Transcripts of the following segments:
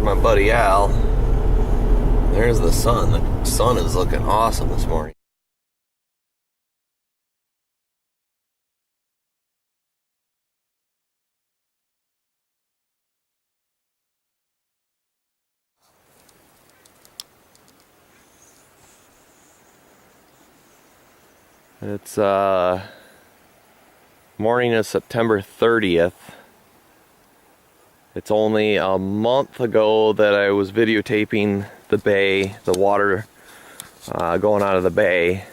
My buddy Al. There's the sun. The sun is looking awesome this morning. It's morning of September 30th. It's only a month ago that I was videotaping the bay, the water going out of the bay.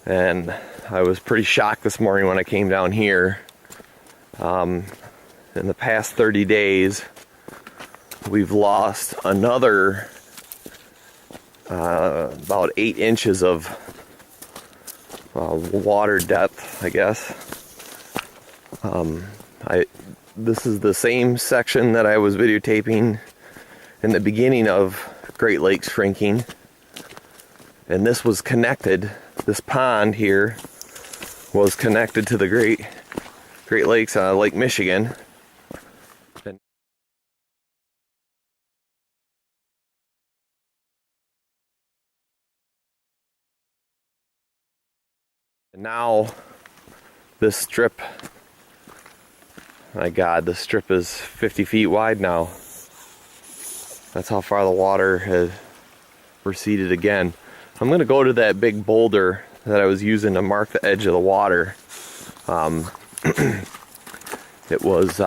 And I was pretty shocked this morning when I came down here. In the past 30 days, we've lost another about 8 inches of water depth, I guess. This is the same section that I was videotaping in the beginning of Great Lakes shrinking, and this was connected. This pond here was connected to the Great Lakes, Lake Michigan. And now this strip, my God, this strip is 50 feet wide now. That's how far the water has receded again. I'm going to go to that big boulder that I was using to mark the edge of the water. It was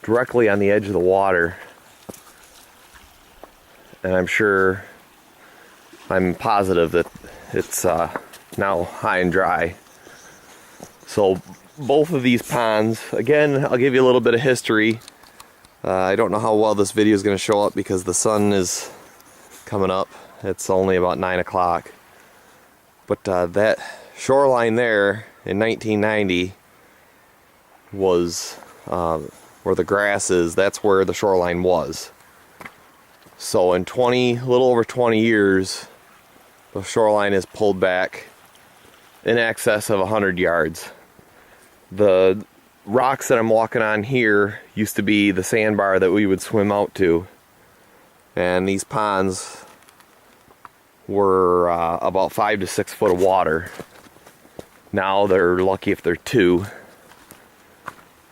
directly on the edge of the water. And I'm positive that it's now high and dry. So both of these ponds, again, I'll give you a little bit of history. I don't know how well this video is going to show up because the sun is coming up. It's only about 9 o'clock. But that shoreline there in 1990 was where the grass is. That's where the shoreline was. So in a little over 20 years, the shoreline is pulled back in excess of 100 yards. The rocks that I'm walking on here used to be the sandbar that we would swim out to, and these ponds were about 5 to 6 foot of water. Now they're lucky if they're 2.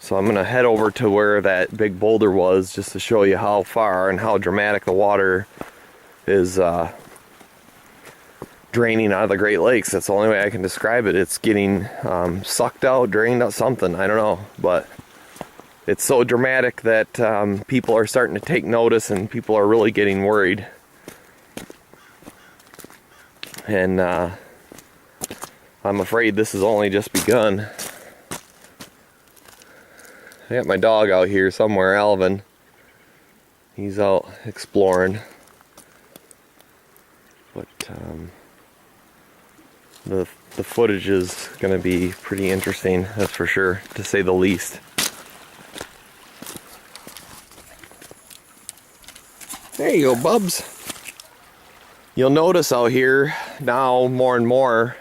So I'm gonna head over to where that big boulder was just to show you how far and how dramatic the water is draining out of the Great Lakes. That's the only way I can describe it. It's getting sucked out, drained out, something, I don't know, but it's so dramatic that people are starting to take notice and people are really getting worried. And I'm afraid this has only just begun. I got my dog out here somewhere, Alvin. He's out exploring. But the footage is going to be pretty interesting, that's for sure, to say the least. There you go, Bubs. You'll notice out here now more and more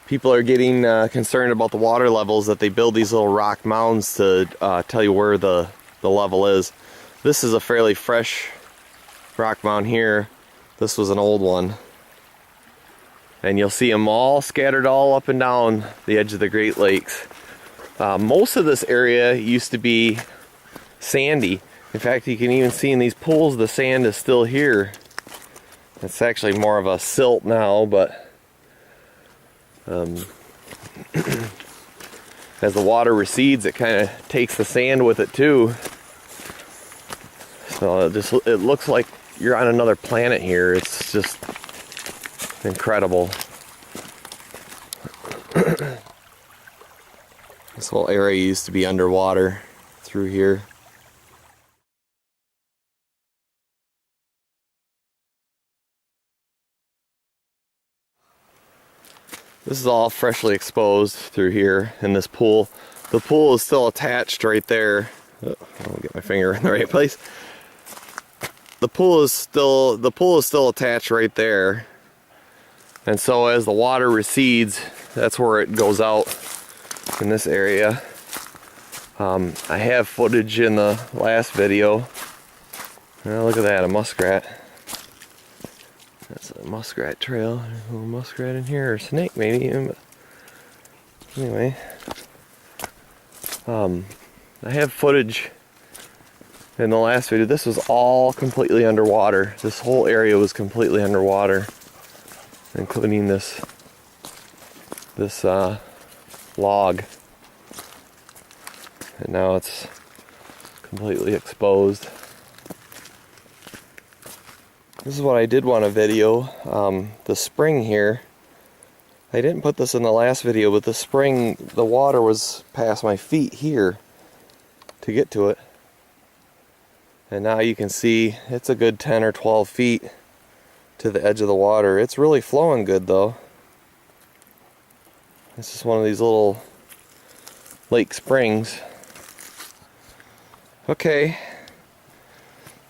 people are getting concerned about the water levels, that they build these little rock mounds to tell you where the level is. This is a fairly fresh rock mound here. This was an old one. And you'll see them all scattered all up and down the edge of the Great Lakes. Most of this area used to be sandy. In fact, you can even see in these pools the sand is still here. It's actually more of a silt now, but as the water recedes, it kind of takes the sand with it too. So it looks like you're on another planet here. It's just incredible. This whole area used to be underwater through here. This is all freshly exposed through here in this pool. The pool is still attached right there. Oh, I'll get my finger in the right place. The pool is still attached right there. And so as the water recedes, that's where it goes out in this area. I have footage in the last video. Oh, look at that, a muskrat. That's a muskrat trail. There's a little muskrat in here, or a snake maybe even, but anyway. I have footage in the last video. This was all completely underwater. This whole area was completely underwater, including this log. And now it's completely exposed. This is what I did want to video. The spring here. I didn't put this in the last video, but the spring, the water was past my feet here to get to it. And now you can see it's a good 10 or 12 feet to the edge of the water. It's really flowing good though. This is one of these little lake springs. Okay.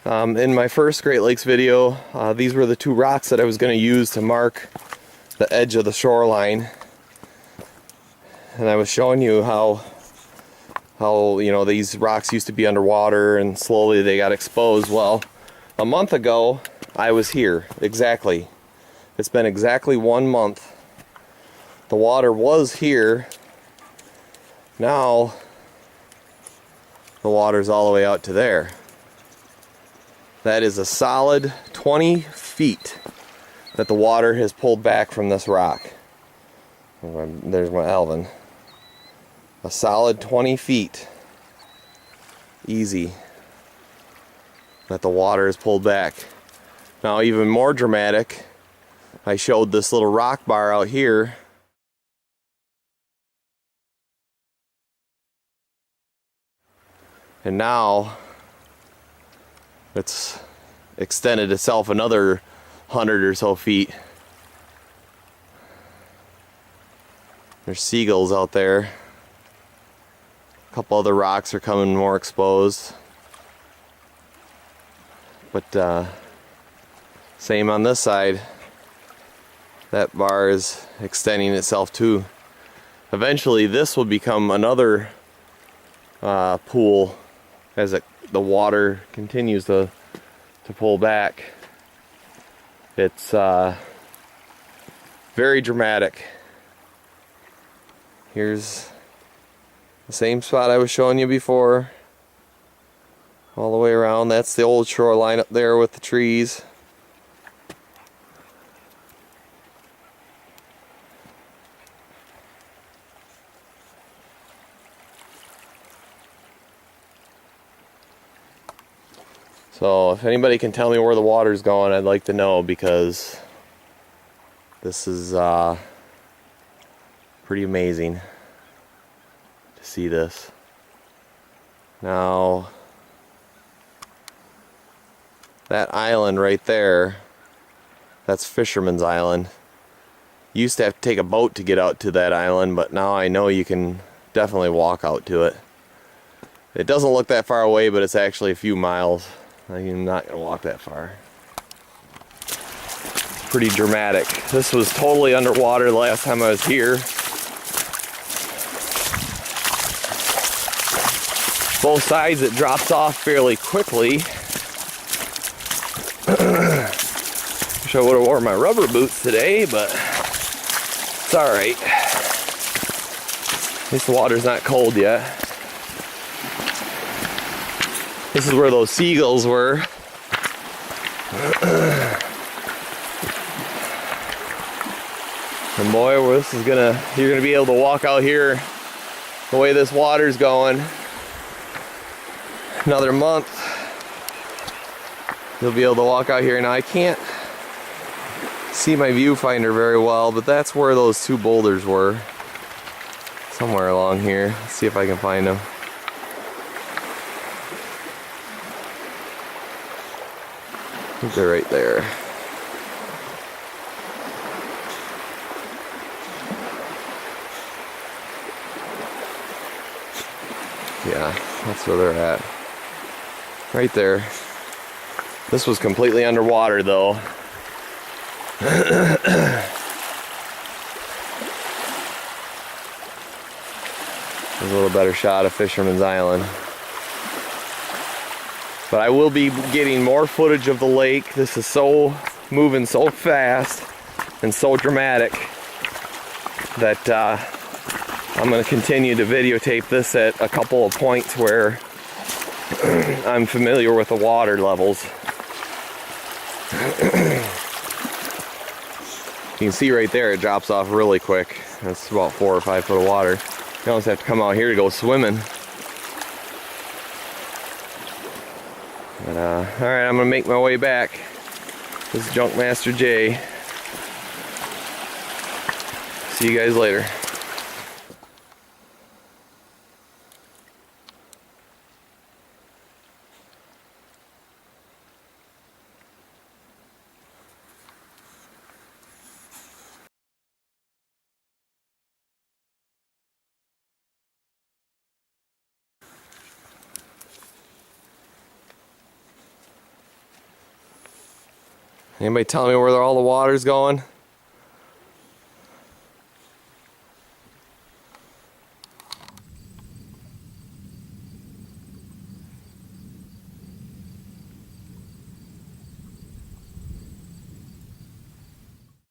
In my first Great Lakes video, these were the two rocks that I was going to use to mark the edge of the shoreline. And I was showing you how you know, these rocks used to be underwater and slowly they got exposed. Well, a month ago I was here, exactly. It's been exactly 1 month. The water was here. Now the water's all the way out to there. That is a solid 20 feet that the water has pulled back from this rock. There's my Alvin. A solid 20 feet. Easy. That the water is pulled back. Now even more dramatic, I showed this little rock bar out here. And now it's extended itself another 100 or so feet. There's seagulls out there. A couple other rocks are coming more exposed. But same on this side. That bar is extending itself too. Eventually this will become another pool as the water continues to pull back. It's very dramatic. Here's the same spot I was showing you before. All the way around. That's the old shoreline up there with the trees. So if anybody can tell me where the water's going, I'd like to know, because this is pretty amazing to see this. Now, that island right there, that's Fisherman's Island. You used to have to take a boat to get out to that island, but now I know you can definitely walk out to it. It doesn't look that far away, but it's actually a few miles. I'm not going to walk that far. Pretty dramatic. This was totally underwater the last time I was here. Both sides it drops off fairly quickly. Wish I would have worn my rubber boots today, but it's alright. At least the water's not cold yet. This is where those seagulls were. And boy, you're gonna be able to walk out here the way this water's going. Another month, you'll be able to walk out here. Now I can't see my viewfinder very well, but that's where those two boulders were. Somewhere along here. Let's see if I can find them. I think they're right there. Yeah, that's where they're at. Right there. This was completely underwater though. a little better shot of Fisherman's Island. But I will be getting more footage of the lake. This is so moving so fast and so dramatic that I'm going to continue to videotape this at a couple of points where I'm familiar with the water levels. You can see right there it drops off really quick. That's about 4 or 5 foot of water. You almost have to come out here to go swimming. But, alright, I'm going to make my way back. This is Junkmaster J. See you guys later. Anybody tell me where all the water's going?